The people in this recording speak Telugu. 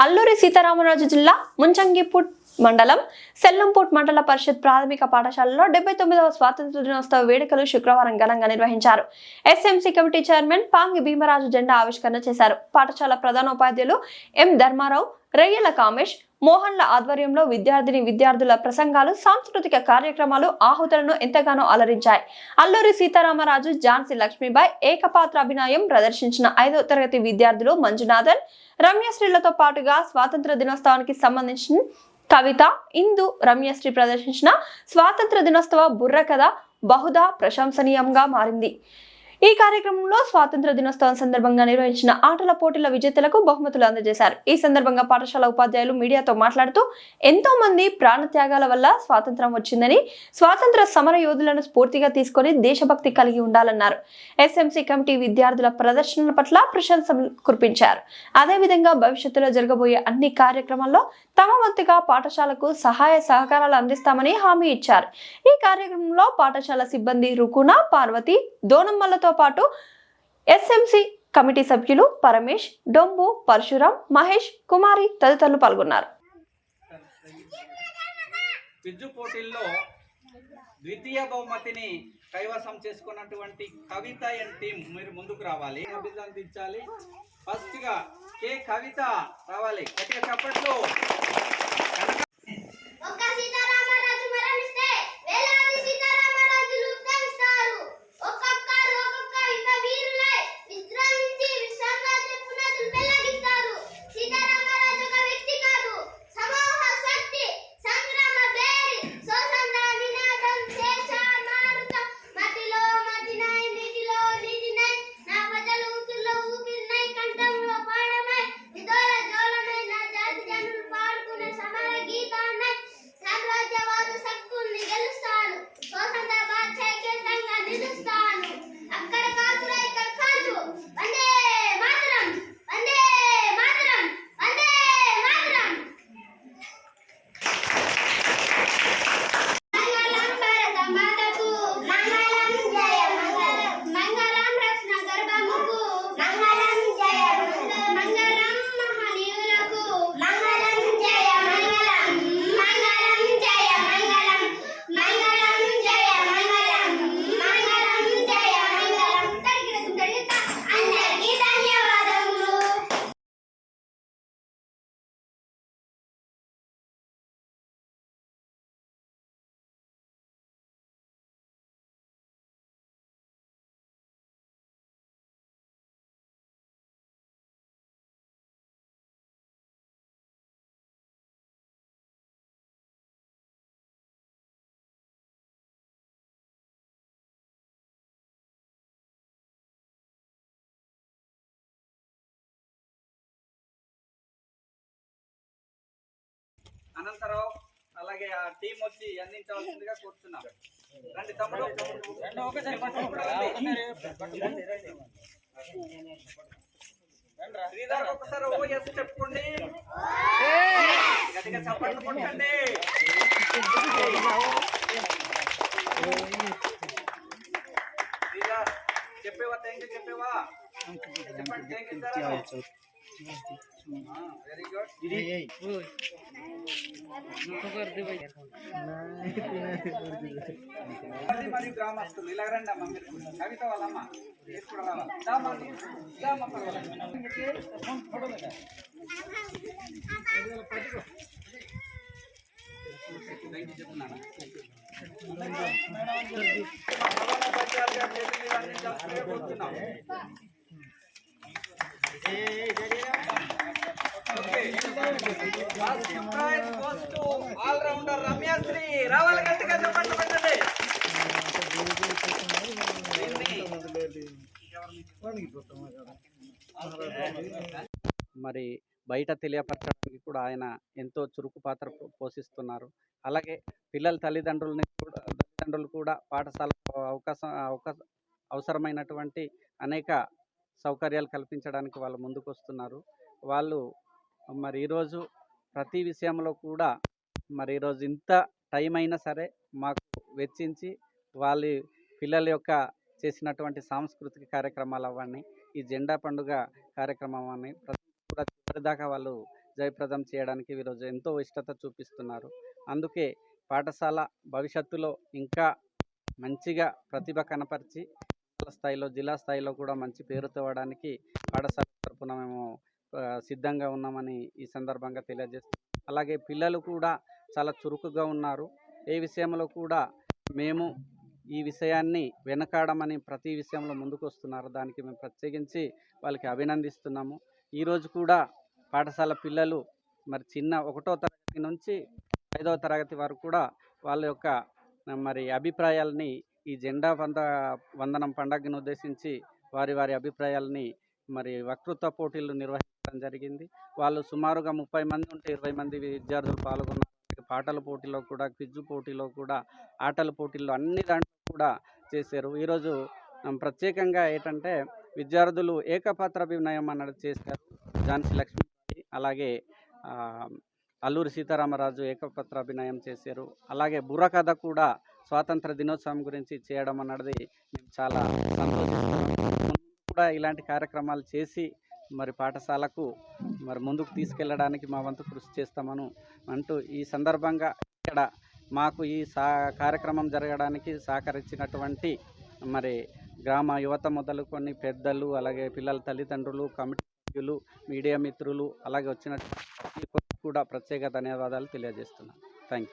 అల్లూరి సీతారామరాజు జిల్లా ముంచంగిపుట్ మండలం సెల్లంపూట్ మండల పరిషత్ ప్రాథమిక పాఠశాలలో 79వ స్వాతంత్ర దినోత్సవ వేడుకలు శుక్రవారం ఘనంగా నిర్వహించారు. SMC committee chairman Pangi Bhimaraju జెండా ఆవిష్కరణ చేశారు. పాఠశాల ప్రధానోపాధ్యాయులు ఎం ధర్మారావు, రయ్యల కామేష్, మోహన్ల ఆధ్వర్యంలో విద్యార్థుల ప్రసంగాలు, సాంస్కృతిక కార్యక్రమాలు ఆహుతులను ఎంతగానో అలరించాయి. అల్లూరి సీతారామరాజు, ఝాన్సీ లక్ష్మీబాయి ఏకపాత్ర అభినయం ప్రదర్శించిన 5వ తరగతి విద్యార్థులు మంజునాథన్, రమ్యశ్రీలతో పాటుగా స్వాతంత్ర దినోత్సవానికి సంబంధించిన కవిత, ఇందు, రమ్యశ్రీ ప్రదర్శించిన స్వాతంత్ర దినోత్సవ బుర్రకథ బహుదా ప్రశంసనీయంగా మారింది. ఈ కార్యక్రమంలో స్వాతంత్ర దినోత్సవం సందర్భంగా నిర్వహించిన ఆటల పోటీల విజేతలకు బహుమతులు అందజేశారు. ఈ సందర్భంగా పాఠశాల ఉపాధ్యాయులు మీడియాతో మాట్లాడుతూ ఎంతో మంది ప్రాణత్యాగాల వల్ల స్వాతంత్రం వచ్చిందని, స్వాతంత్ర సమర యోధులను స్ఫూర్తిగా తీసుకొని దేశభక్తి కలిగి ఉండాలన్నారు. ఎస్ఎంసీ కమిటీ విద్యార్థుల ప్రదర్శనల పట్ల ప్రశంసలు కురిపించారు. అదేవిధంగా భవిష్యత్తులో జరగబోయే అన్ని కార్యక్రమాల్లో తమ వంతుగా పాఠశాలకు సహాయ సహకారాలు అందిస్తామని హామీ ఇచ్చారు. ఈ కార్యక్రమంలో పాఠశాల సిబ్బంది రుకునా, పార్వతి, దోనమ్మలతో పాటు ఎస్ఎంసీ కమిటీ సభ్యులు పరమేష్, డొంబు, పరశురాం, మహేష్, కుమారి తదితరులు పాల్గొన్నారు. క్విజ్ పోటీల్లో ద్వితీయ బహుమతిని కైవసం చేసుకున్నటువంటి కవిత అండ్ టీం మీరు ముందుకు రావాలి, అభినందించాలి. ఫస్ట్ గా కే కవిత రావాలి. గట్టిగా చప్పట్లు. అనంతరావు అలాగే ఆ టీం వచ్చి అందించవలసిందిగా కోరుతున్నాం. రండి తమ్ముడు, శ్రీధర్ ఒకసారి ఓఎస్ చెప్పుకోండి, గట్టిగా చప్పట్లు కొట్టండి. శ్రీధర్ చెప్పేవా? థ్యాంక్ యూ చెప్పేవా? చెప్పండి thank you sir. Very good. మరి గ్రామస్తులు ఇలా రండి అమ్మ, మీరు కవిత వాళ్ళమ్మ కూడా రావాలి. చెప్తున్నాను ఆల్రౌండర్ రమ్యశ్రీ రావాలి. గట్టిగా చెప్పండి. మరి బయట తెలియపరచడానికి కూడా ఆయన ఎంతో చురుకు పాత్ర పోషిస్తున్నారు. అలాగే పిల్లల తల్లిదండ్రులు కూడా పాఠశాల అవసరమైనటువంటి అనేక సౌకర్యాలు కల్పించడానికి వాళ్ళు ముందుకు వస్తున్నారు. వాళ్ళు మరి ఈరోజు ప్రతి విషయంలో కూడా మరి ఈరోజు ఇంత టైం అయినా సరే మాకు వెచ్చించి వాళ్ళ పిల్లల యొక్క చేసినటువంటి సాంస్కృతిక కార్యక్రమాలు అవన్నీ, ఈ జెండా పండుగ కార్యక్రమం అన్నీ ప్రతి కూడా చివరిదాకా వాళ్ళు జయప్రదం చేయడానికి ఈరోజు ఎంతో ఇష్టత చూపిస్తున్నారు. అందుకే పాఠశాల భవిష్యత్తులో ఇంకా మంచిగా ప్రతిభ కనపరిచి మండల స్థాయిలో, జిల్లా స్థాయిలో కూడా మంచి పేరు తేవడానికి పాఠశాల తరపున మేము సిద్ధంగా ఉన్నామని ఈ సందర్భంగా తెలియజేస్తున్నాం. అలాగే పిల్లలు కూడా చాలా చురుకుగా ఉన్నారు. ఏ విషయంలో కూడా మేము ఈ విషయాన్ని వెనకాడమని ప్రతి విషయంలో ముందుకు వస్తున్నారు. దానికి మేము ప్రత్యేకించి వాళ్ళకి అభినందిస్తున్నాము. ఈరోజు కూడా పాఠశాల పిల్లలు మరి చిన్న 1వ తరగతి నుంచి 5వ తరగతి వరకు కూడా వాళ్ళ యొక్క మరి అభిప్రాయాలని ఈ జెండా వందనం పండుగను ఉద్దేశించి వారి అభిప్రాయాలని మరి వక్తృత్వ పోటీలు నిర్వహించడం జరిగింది. వాళ్ళు సుమారుగా 30 మంది ఉంటే 20 మంది విద్యార్థులు పాల్గొన్నారు. పాటల పోటీలో కూడా, క్విజ్ పోటీలో కూడా, ఆటల పోటీల్లో అన్ని దాంట్లో కూడా చేశారు. ఈరోజు ప్రత్యేకంగా ఏంటంటే విద్యార్థులు ఏకపాత్రాభినయం అన్నది చేశారు. ఝాన్సీ లక్ష్మీబాయి అలాగే అల్లూరి సీతారామరాజు ఏకపాత్రాభినయం చేశారు. అలాగే బుర్రకథ కూడా స్వాతంత్ర దినోత్సవం గురించి చేయడం అన్నది మేము చాలా సంతోషిస్తున్నాం. ముందు కూడా ఇలాంటి కార్యక్రమాలు చేసి మరి పాఠశాలకు మరి ముందుకు తీసుకెళ్ళడానికి మా వంతు కృషి చేస్తామను అంటూ ఈ సందర్భంగా ఇక్కడ మాకు ఈ కార్యక్రమం జరగడానికి సహకరించినటువంటి మరి గ్రామ యువత మొదలుకొని పెద్దలు, అలాగే పిల్లల తల్లిదండ్రులు, కమిటీ సభ్యులు, మీడియా మిత్రులు, అలాగే వచ్చినటువంటి కూడా ప్రత్యేక ధన్యవాదాలు తెలియజేస్తున్నాను. Thank you.